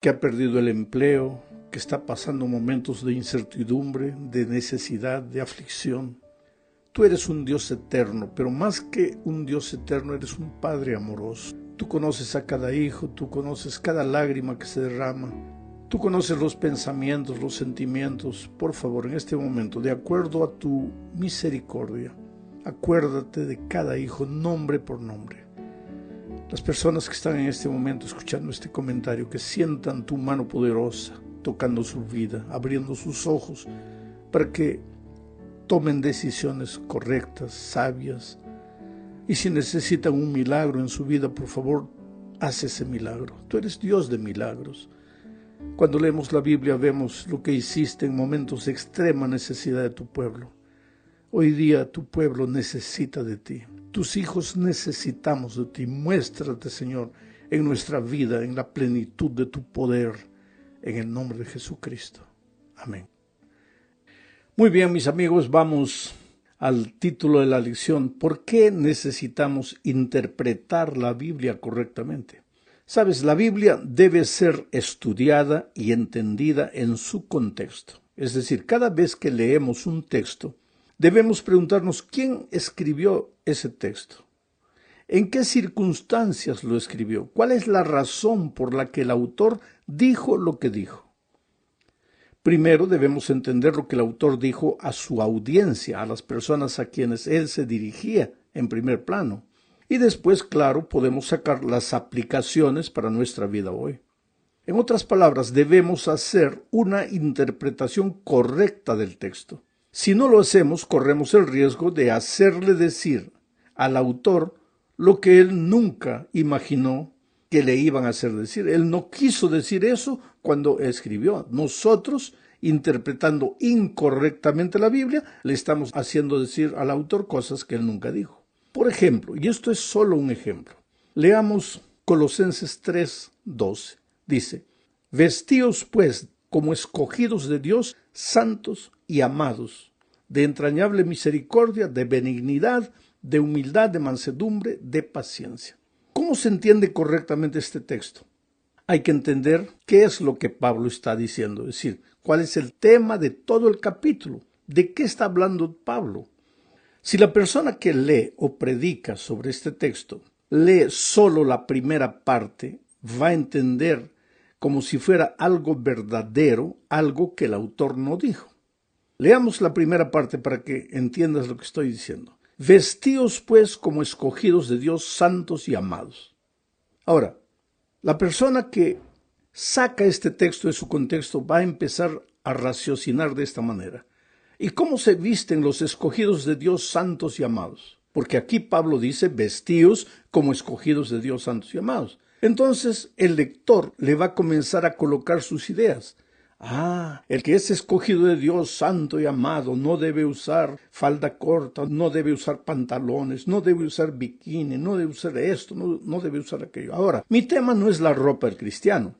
que ha perdido el empleo, que está pasando momentos de incertidumbre, de necesidad, de aflicción. Tú eres un Dios eterno, pero más que un Dios eterno, eres un Padre amoroso. Tú conoces a cada hijo, tú conoces cada lágrima que se derrama. Tú conoces los pensamientos, los sentimientos. Por favor, en este momento, de acuerdo a tu misericordia, acuérdate de cada hijo, nombre por nombre. Las personas que están en este momento escuchando este comentario, que sientan tu mano poderosa, tocando su vida, abriendo sus ojos, para que tomen decisiones correctas, sabias. Y si necesitan un milagro en su vida, por favor, haz ese milagro. Tú eres Dios de milagros. Cuando leemos la Biblia vemos lo que hiciste en momentos de extrema necesidad de tu pueblo. Hoy día tu pueblo necesita de ti. Tus hijos necesitamos de ti. Muéstrate, Señor, en nuestra vida, en la plenitud de tu poder, en el nombre de Jesucristo. Amén. Muy bien, mis amigos, vamos al título de la lección. ¿Por qué necesitamos interpretar la Biblia correctamente? Sabes, la Biblia debe ser estudiada y entendida en su contexto. Es decir, cada vez que leemos un texto, debemos preguntarnos quién escribió ese texto. ¿En qué circunstancias lo escribió? ¿Cuál es la razón por la que el autor dijo lo que dijo? Primero debemos entender lo que el autor dijo a su audiencia, a las personas a quienes él se dirigía en primer plano. Y después, claro, podemos sacar las aplicaciones para nuestra vida hoy. En otras palabras, debemos hacer una interpretación correcta del texto. Si no lo hacemos, corremos el riesgo de hacerle decir al autor lo que él nunca imaginó que le iban a hacer decir. Él no quiso decir eso cuando escribió. Nosotros, interpretando incorrectamente la Biblia, le estamos haciendo decir al autor cosas que él nunca dijo. Por ejemplo, y esto es solo un ejemplo, leamos Colosenses 3:12. Dice: vestíos pues como escogidos de Dios, santos y amados, de entrañable misericordia, de benignidad, de humildad, de mansedumbre, de paciencia. ¿Cómo se entiende correctamente este texto? Hay que entender qué es lo que Pablo está diciendo, es decir, cuál es el tema de todo el capítulo, de qué está hablando Pablo. Si la persona que lee o predica sobre este texto lee solo la primera parte, va a entender como si fuera algo verdadero, algo que el autor no dijo. Leamos la primera parte para que entiendas lo que estoy diciendo. Vestíos pues como escogidos de Dios, santos y amados. Ahora, la persona que saca este texto de su contexto va a empezar a raciocinar de esta manera. ¿Y cómo se visten los escogidos de Dios, santos y amados? Porque aquí Pablo dice, vestíos como escogidos de Dios, santos y amados. Entonces el lector le va a comenzar a colocar sus ideas. El que es escogido de Dios, santo y amado, no debe usar falda corta, no debe usar pantalones, no debe usar bikini, no debe usar esto, no debe usar aquello. Ahora, mi tema no es la ropa del cristiano,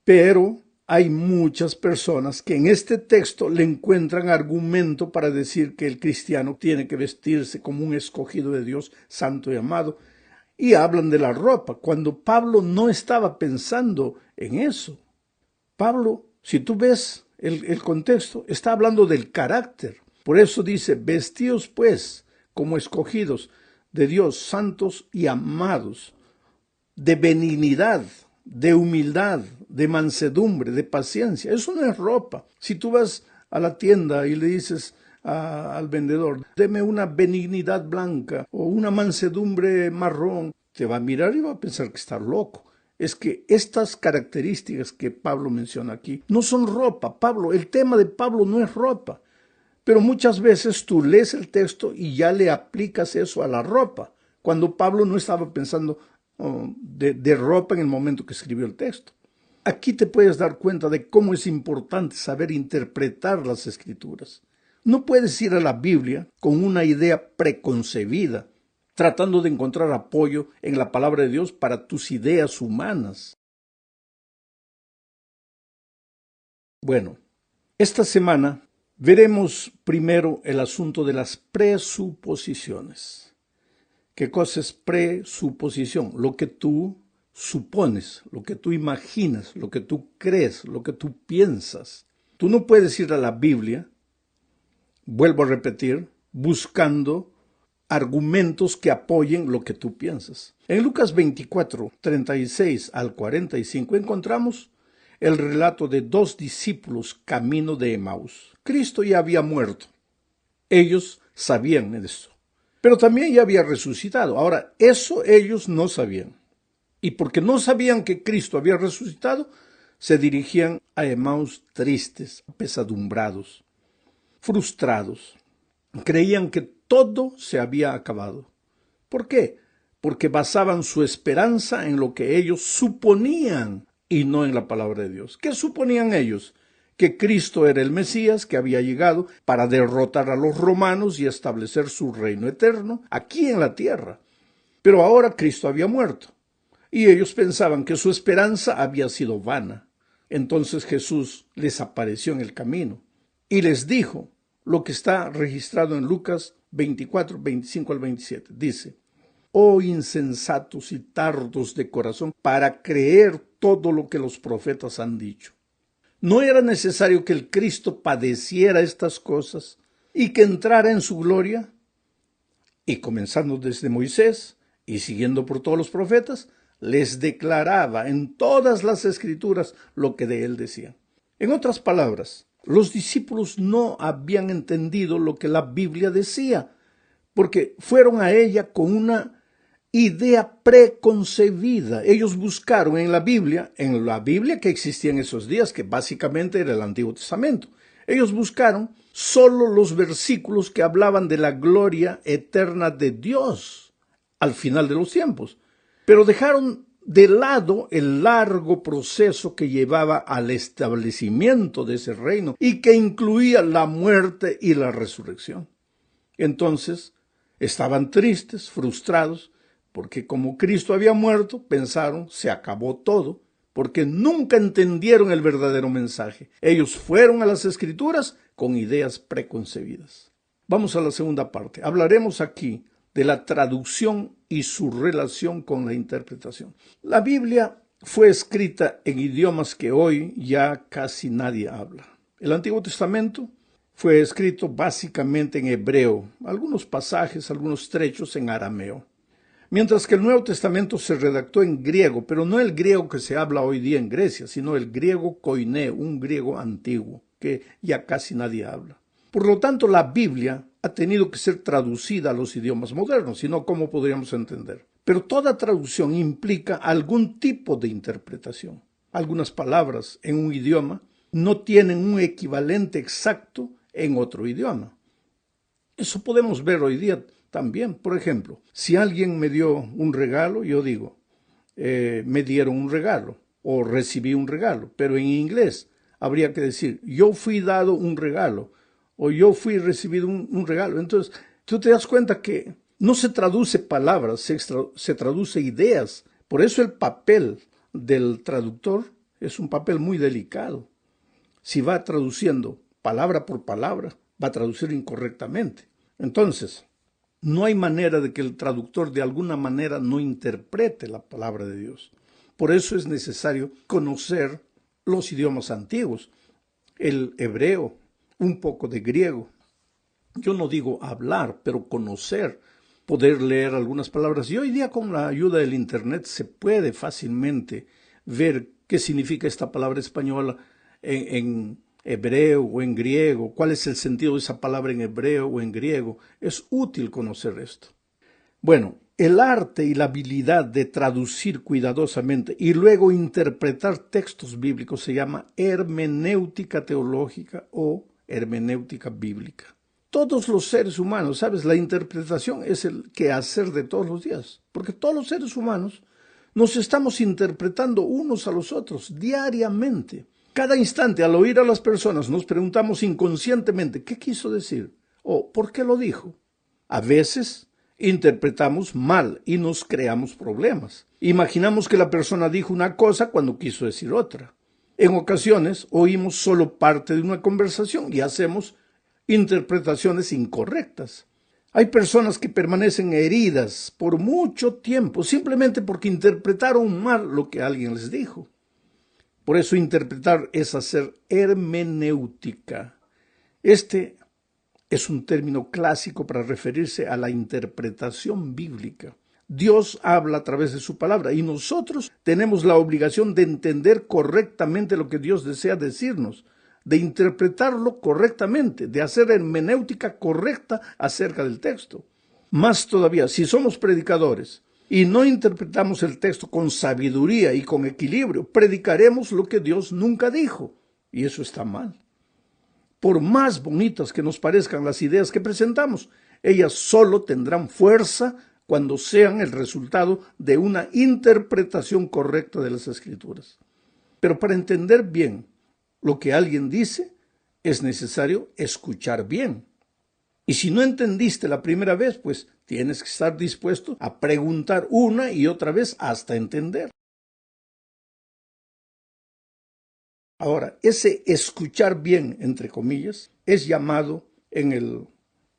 pero hay muchas personas que en este texto le encuentran argumento para decir que el cristiano tiene que vestirse como un escogido de Dios, santo y amado, y hablan de la ropa, cuando Pablo no estaba pensando en eso. Pablo, si tú ves el contexto, está hablando del carácter. Por eso dice, vestíos pues como escogidos de Dios, santos y amados, de benignidad, de humildad, de mansedumbre, de paciencia. Eso no es ropa. Si tú vas a la tienda y le dices al vendedor, deme una benignidad blanca o una mansedumbre marrón, te va a mirar y va a pensar que está loco. Es que estas características que Pablo menciona aquí no son ropa. El tema de Pablo no es ropa. Pero muchas veces tú lees el texto y ya le aplicas eso a la ropa, cuando Pablo no estaba pensando de ropa en el momento que escribió el texto. Aquí te puedes dar cuenta de cómo es importante saber interpretar las Escrituras. No puedes ir a la Biblia con una idea preconcebida, tratando de encontrar apoyo en la palabra de Dios para tus ideas humanas. Bueno, esta semana veremos primero el asunto de las presuposiciones. ¿Qué cosa es presuposición? Lo que tú supones, lo que tú imaginas, lo que tú crees, lo que tú piensas. Tú no puedes ir a la Biblia, vuelvo a repetir, buscando argumentos que apoyen lo que tú piensas. En Lucas 24, 36 al 45 encontramos el relato de dos discípulos camino de Emaús. Cristo ya había muerto. Ellos sabían eso. Pero también ya había resucitado. Ahora, eso ellos no sabían. Y porque no sabían que Cristo había resucitado, se dirigían a Emaús tristes, apesadumbrados, frustrados. Creían que todo se había acabado. ¿Por qué? Porque basaban su esperanza en lo que ellos suponían y no en la palabra de Dios. ¿Qué suponían ellos? Que Cristo era el Mesías que había llegado para derrotar a los romanos y establecer su reino eterno aquí en la tierra. Pero ahora Cristo había muerto y ellos pensaban que su esperanza había sido vana. Entonces Jesús les apareció en el camino y les dijo lo que está registrado en Lucas 24, 25 al 27. Dice: «Oh insensatos y tardos de corazón para creer todo lo que los profetas han dicho. ¿No era necesario que el Cristo padeciera estas cosas y que entrara en su gloria?» Y comenzando desde Moisés y siguiendo por todos los profetas, les declaraba en todas las escrituras lo que de él decían. En otras palabras, los discípulos no habían entendido lo que la Biblia decía, porque fueron a ella con una idea preconcebida. Ellos buscaron en la Biblia que existía en esos días, que básicamente era el Antiguo Testamento. Ellos buscaron solo los versículos que hablaban de la gloria eterna de Dios al final de los tiempos, pero dejaron de lado el largo proceso que llevaba al establecimiento de ese reino y que incluía la muerte y la resurrección. Entonces, estaban tristes, frustrados, porque como Cristo había muerto, pensaron, se acabó todo, porque nunca entendieron el verdadero mensaje. Ellos fueron a las Escrituras con ideas preconcebidas. Vamos a la segunda parte. Hablaremos aquí de la traducción y su relación con la interpretación. La Biblia fue escrita en idiomas que hoy ya casi nadie habla. El Antiguo Testamento fue escrito básicamente en hebreo, algunos pasajes, algunos trechos en arameo. Mientras que el Nuevo Testamento se redactó en griego, pero no el griego que se habla hoy día en Grecia, sino el griego koiné, un griego antiguo, que ya casi nadie habla. Por lo tanto, la Biblia ha tenido que ser traducida a los idiomas modernos, si no, ¿cómo podríamos entender? Pero toda traducción implica algún tipo de interpretación. Algunas palabras en un idioma no tienen un equivalente exacto en otro idioma. Eso podemos ver hoy día también. Por ejemplo, si alguien me dio un regalo, yo digo, me dieron un regalo o recibí un regalo, pero en inglés habría que decir, yo fui dado un regalo o yo fui recibido un regalo. Entonces, tú te das cuenta que no se traduce palabras, se traduce ideas. Por eso el papel del traductor es un papel muy delicado. Si va traduciendo palabra por palabra, va a traducir incorrectamente. Entonces, no hay manera de que el traductor de alguna manera no interprete la palabra de Dios. Por eso es necesario conocer los idiomas antiguos, el hebreo, un poco de griego. Yo no digo hablar, pero conocer, poder leer algunas palabras. Y hoy día con la ayuda del Internet se puede fácilmente ver qué significa esta palabra española en hebreo o en griego, cuál es el sentido de esa palabra en hebreo o en griego. Es útil conocer esto. Bueno, el arte y la habilidad de traducir cuidadosamente y luego interpretar textos bíblicos se llama hermenéutica teológica o hermenéutica bíblica. Todos los seres humanos, ¿sabes? La interpretación es el quehacer de todos los días, porque todos los seres humanos nos estamos interpretando unos a los otros diariamente. Cada instante, al oír a las personas, nos preguntamos inconscientemente, ¿qué quiso decir? ¿O por qué lo dijo? A veces interpretamos mal y nos creamos problemas. Imaginamos que la persona dijo una cosa cuando quiso decir otra. En ocasiones, oímos solo parte de una conversación y hacemos interpretaciones incorrectas. Hay personas que permanecen heridas por mucho tiempo simplemente porque interpretaron mal lo que alguien les dijo. Por eso interpretar es hacer hermenéutica. Este es un término clásico para referirse a la interpretación bíblica. Dios habla a través de su palabra y nosotros tenemos la obligación de entender correctamente lo que Dios desea decirnos, de interpretarlo correctamente, de hacer hermenéutica correcta acerca del texto. Más todavía, si somos predicadores y no interpretamos el texto con sabiduría y con equilibrio, predicaremos lo que Dios nunca dijo, y eso está mal. Por más bonitas que nos parezcan las ideas que presentamos, ellas solo tendrán fuerza cuando sean el resultado de una interpretación correcta de las Escrituras. Pero para entender bien lo que alguien dice, es necesario escuchar bien. Y si no entendiste la primera vez, pues tienes que estar dispuesto a preguntar una y otra vez hasta entender. Ahora, ese escuchar bien, entre comillas, es llamado en el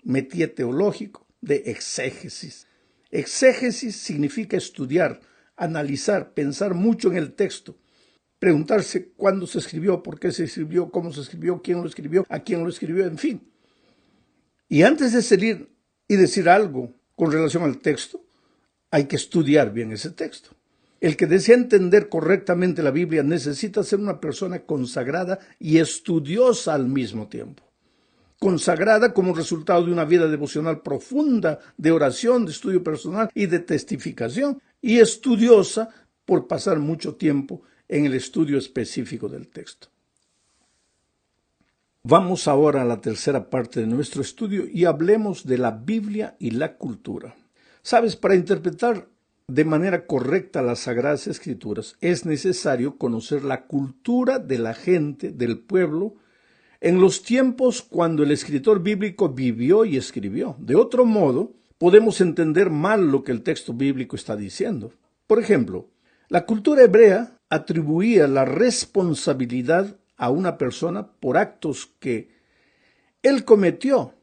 métier teológico de exégesis. Exégesis significa estudiar, analizar, pensar mucho en el texto, preguntarse cuándo se escribió, por qué se escribió, cómo se escribió, quién lo escribió, a quién lo escribió, en fin. Y antes de salir y decir algo con relación al texto, hay que estudiar bien ese texto. El que desea entender correctamente la Biblia necesita ser una persona consagrada y estudiosa al mismo tiempo. Consagrada como resultado de una vida devocional profunda, de oración, de estudio personal y de testificación, y estudiosa por pasar mucho tiempo en el estudio específico del texto. Vamos ahora a la tercera parte de nuestro estudio y hablemos de la Biblia y la cultura. Sabes, para interpretar de manera correcta las Sagradas Escrituras es necesario conocer la cultura de la gente, del pueblo, en los tiempos cuando el escritor bíblico vivió y escribió. De otro modo, podemos entender mal lo que el texto bíblico está diciendo. Por ejemplo, la cultura hebrea atribuía la responsabilidad a una persona por actos que él cometió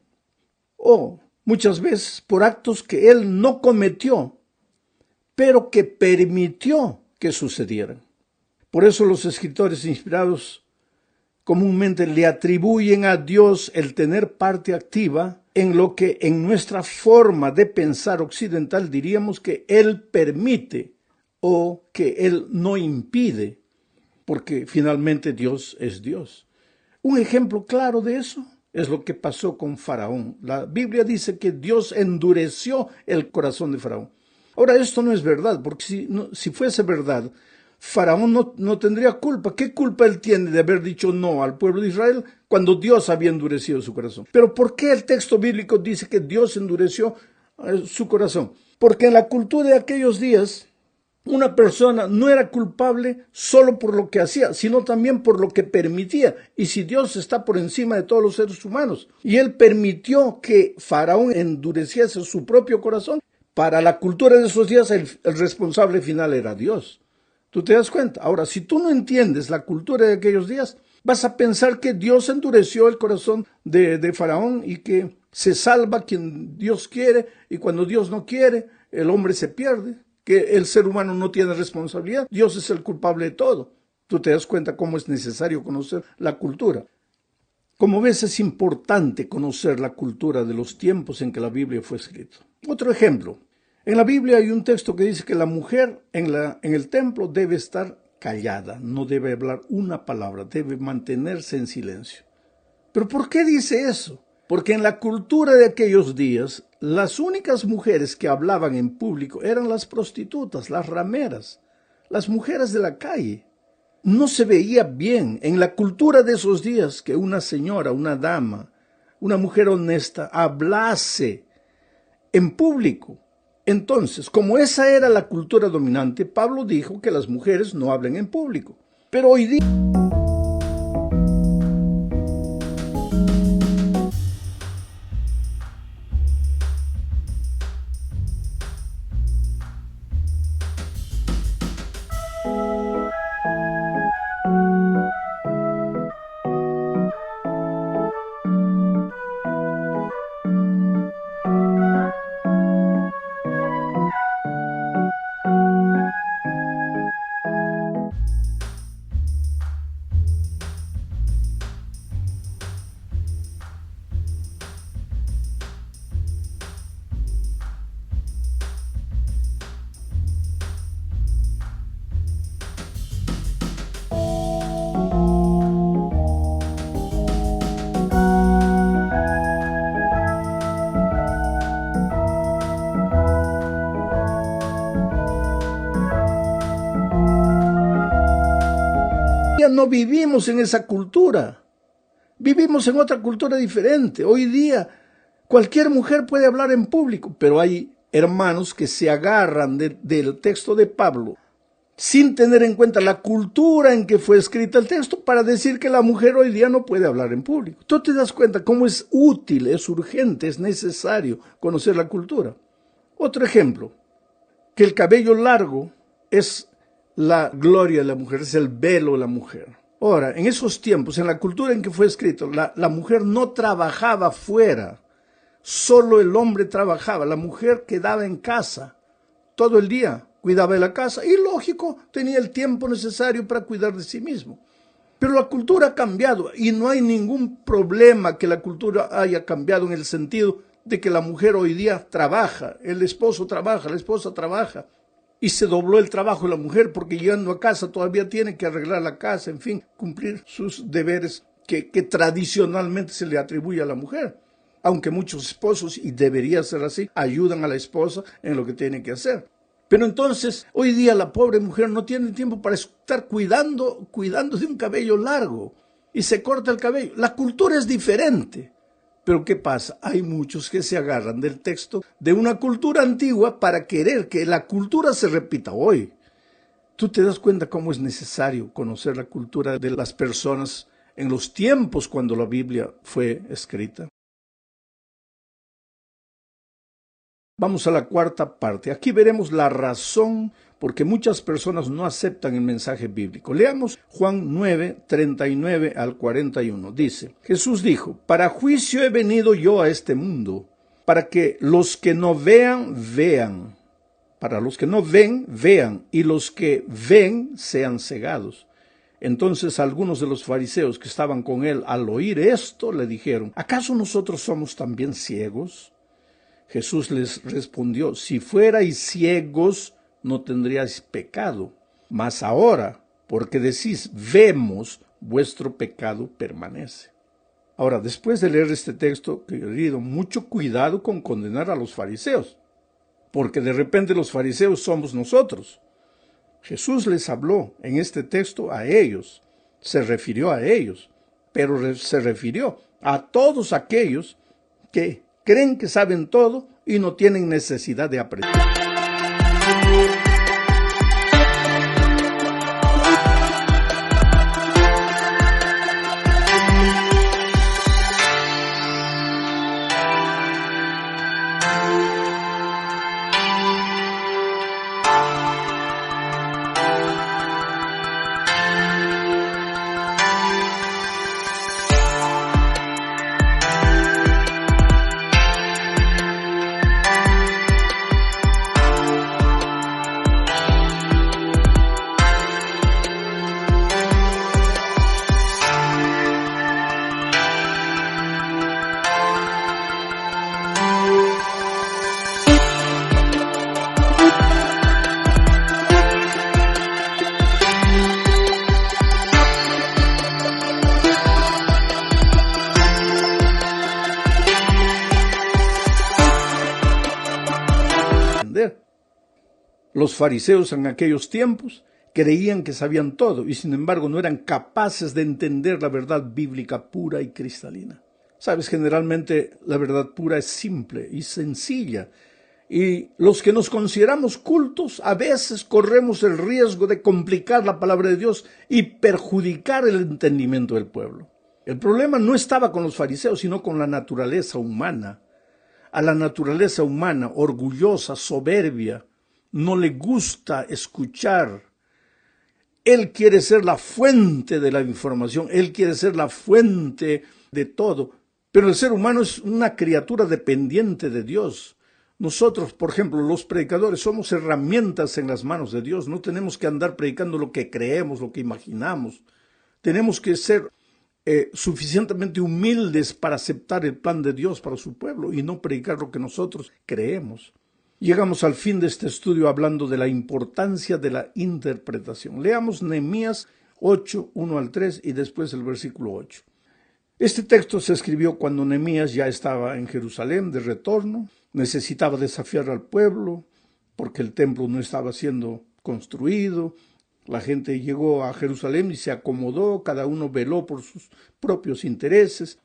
o muchas veces por actos que él no cometió, pero que permitió que sucedieran. Por eso los escritores inspirados comúnmente le atribuyen a Dios el tener parte activa en lo que en nuestra forma de pensar occidental diríamos que Él permite o que Él no impide, porque finalmente Dios es Dios. Un ejemplo claro de eso es lo que pasó con Faraón. La Biblia dice que Dios endureció el corazón de Faraón. Ahora, esto no es verdad, porque si fuese verdad, Faraón no tendría culpa. ¿Qué culpa él tiene de haber dicho no al pueblo de Israel cuando Dios había endurecido su corazón? Pero ¿por qué el texto bíblico dice que Dios endureció su corazón? Porque en la cultura de aquellos días, una persona no era culpable solo por lo que hacía, sino también por lo que permitía. Y si Dios está por encima de todos los seres humanos, y Él permitió que Faraón endureciese su propio corazón, para la cultura de esos días el responsable final era Dios. ¿Tú te das cuenta? Ahora, si tú no entiendes la cultura de aquellos días, vas a pensar que Dios endureció el corazón de Faraón y que se salva quien Dios quiere, y cuando Dios no quiere, el hombre se pierde, que el ser humano no tiene responsabilidad, Dios es el culpable de todo. Tú te das cuenta cómo es necesario conocer la cultura. Como ves, es importante conocer la cultura de los tiempos en que la Biblia fue escrita. Otro ejemplo. En la Biblia hay un texto que dice que la mujer en el templo debe estar callada, no debe hablar una palabra, debe mantenerse en silencio. ¿Pero por qué dice eso? Porque en la cultura de aquellos días, las únicas mujeres que hablaban en público eran las prostitutas, las rameras, las mujeres de la calle. No se veía bien en la cultura de esos días que una señora, una dama, una mujer honesta hablase en público. Entonces, como esa era la cultura dominante, Pablo dijo que las mujeres no hablen en público. Pero hoy día Ya no vivimos en esa cultura, vivimos en otra cultura diferente. Hoy día cualquier mujer puede hablar en público, pero hay hermanos que se agarran del texto de Pablo sin tener en cuenta la cultura en que fue escrita el texto para decir que la mujer hoy día no puede hablar en público. Tú te das cuenta cómo es útil, es urgente, es necesario conocer la cultura. Otro ejemplo, que el cabello largo es la gloria de la mujer, es el velo de la mujer. Ahora, en esos tiempos, en la cultura en que fue escrito, la mujer no trabajaba fuera, solo el hombre trabajaba, la mujer quedaba en casa todo el día, cuidaba de la casa y, lógico, tenía el tiempo necesario para cuidar de sí mismo. Pero la cultura ha cambiado y no hay ningún problema que la cultura haya cambiado en el sentido de que la mujer hoy día trabaja, el esposo trabaja, la esposa trabaja. Y se dobló el trabajo de la mujer porque llegando a casa todavía tiene que arreglar la casa, en fin, cumplir sus deberes que tradicionalmente se le atribuye a la mujer. Aunque muchos esposos, y debería ser así, ayudan a la esposa en lo que tiene que hacer. Pero entonces, hoy día la pobre mujer no tiene tiempo para estar cuidando de un cabello largo y se corta el cabello. La cultura es diferente. Pero ¿qué pasa? Hay muchos que se agarran del texto de una cultura antigua para querer que la cultura se repita hoy. ¿Tú te das cuenta cómo es necesario conocer la cultura de las personas en los tiempos cuando la Biblia fue escrita? Vamos a la cuarta parte. Aquí veremos la razón por qué muchas personas no aceptan el mensaje bíblico. Leamos Juan 9, 39 al 41. Dice, Jesús dijo, para juicio he venido yo a este mundo, para que los que no vean, vean. Para los que no ven, vean, y los que ven sean cegados. Entonces algunos de los fariseos que estaban con él al oír esto le dijeron, ¿acaso nosotros somos también ciegos? Jesús les respondió, si fuerais ciegos, no tendríais pecado. Mas ahora, porque decís, vemos, vuestro pecado permanece. Ahora, después de leer este texto, querido, mucho cuidado con condenar a los fariseos, porque de repente los fariseos somos nosotros. Jesús les habló en este texto a ellos, se refirió a ellos, pero se refirió a todos aquellos que creen que saben todo y no tienen necesidad de aprender. Los fariseos en aquellos tiempos creían que sabían todo y sin embargo no eran capaces de entender la verdad bíblica pura y cristalina. Sabes, generalmente la verdad pura es simple y sencilla y los que nos consideramos cultos a veces corremos el riesgo de complicar la palabra de Dios y perjudicar el entendimiento del pueblo. El problema no estaba con los fariseos sino con la naturaleza humana. A la naturaleza humana, orgullosa, soberbia, no le gusta escuchar. Él quiere ser la fuente de la información, él quiere ser la fuente de todo. Pero el ser humano es una criatura dependiente de Dios. Nosotros, por ejemplo, los predicadores, somos herramientas en las manos de Dios. No tenemos que andar predicando lo que creemos, lo que imaginamos. Tenemos que ser suficientemente humildes para aceptar el plan de Dios para su pueblo y no predicar lo que nosotros creemos. Llegamos al fin de este estudio hablando de la importancia de la interpretación. Leamos Nehemías 8, 1 al 3 y después el versículo 8. Este texto se escribió cuando Nehemías ya estaba en Jerusalén de retorno, necesitaba desafiar al pueblo porque el templo no estaba siendo construido La gente llegó a Jerusalén y se acomodó, cada uno veló por sus propios intereses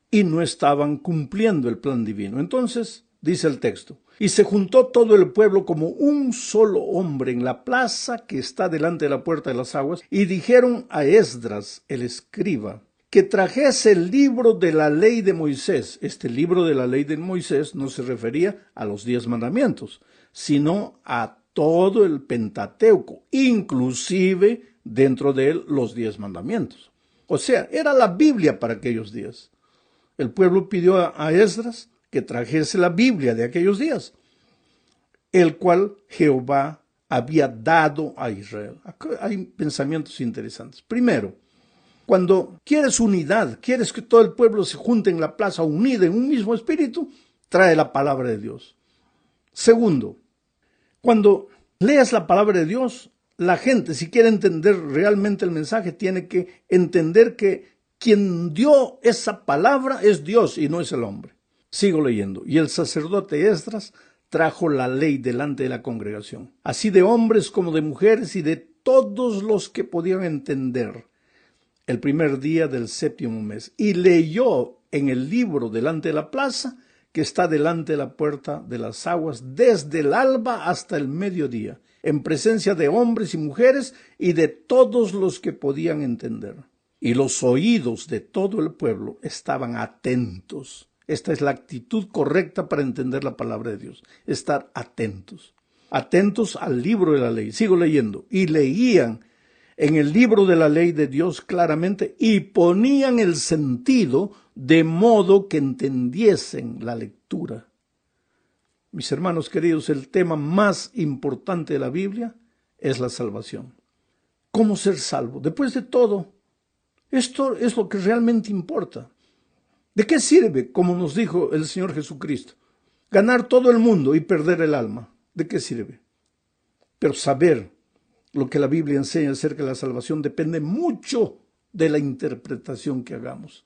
y no estaban cumpliendo el plan divino. Entonces, dice el texto, y se juntó todo el pueblo como un solo hombre en la plaza que está delante de la puerta de las aguas, y dijeron a Esdras, el escriba, que trajese el libro de la ley de Moisés. Este libro de la ley de Moisés no se refería a los 10 mandamientos, sino a todo el Pentateuco, inclusive dentro de él los 10 mandamientos. O sea, era la Biblia para aquellos días. El pueblo pidió a Esdras que trajese la Biblia de aquellos días, el cual Jehová había dado a Israel. Acá hay pensamientos interesantes. Primero, cuando quieres unidad, quieres que todo el pueblo se junte en la plaza unida en un mismo espíritu, trae la palabra de Dios. Segundo, cuando leas la palabra de Dios, la gente, si quiere entender realmente el mensaje, tiene que entender que quien dio esa palabra es Dios y no es el hombre. Sigo leyendo. Y el sacerdote Esdras trajo la ley delante de la congregación, así de hombres como de mujeres y de todos los que podían entender, el primer día del 7º mes, y leyó en el libro delante de la plaza que está delante de la puerta de las aguas desde el alba hasta el mediodía, en presencia de hombres y mujeres y de todos los que podían entender. Y los oídos de todo el pueblo estaban atentos. Esta es la actitud correcta para entender la palabra de Dios, estar atentos. Atentos al libro de la ley. Sigo leyendo. Y leían en el libro de la ley de Dios claramente y ponían el sentido de modo que entendiesen la lectura. Mis hermanos queridos, el tema más importante de la Biblia es la salvación. ¿Cómo ser salvo? Después de todo, esto es lo que realmente importa. ¿De qué sirve, como nos dijo el Señor Jesucristo, ganar todo el mundo y perder el alma? ¿De qué sirve? Pero saber lo que la Biblia enseña acerca de la salvación depende mucho de la interpretación que hagamos.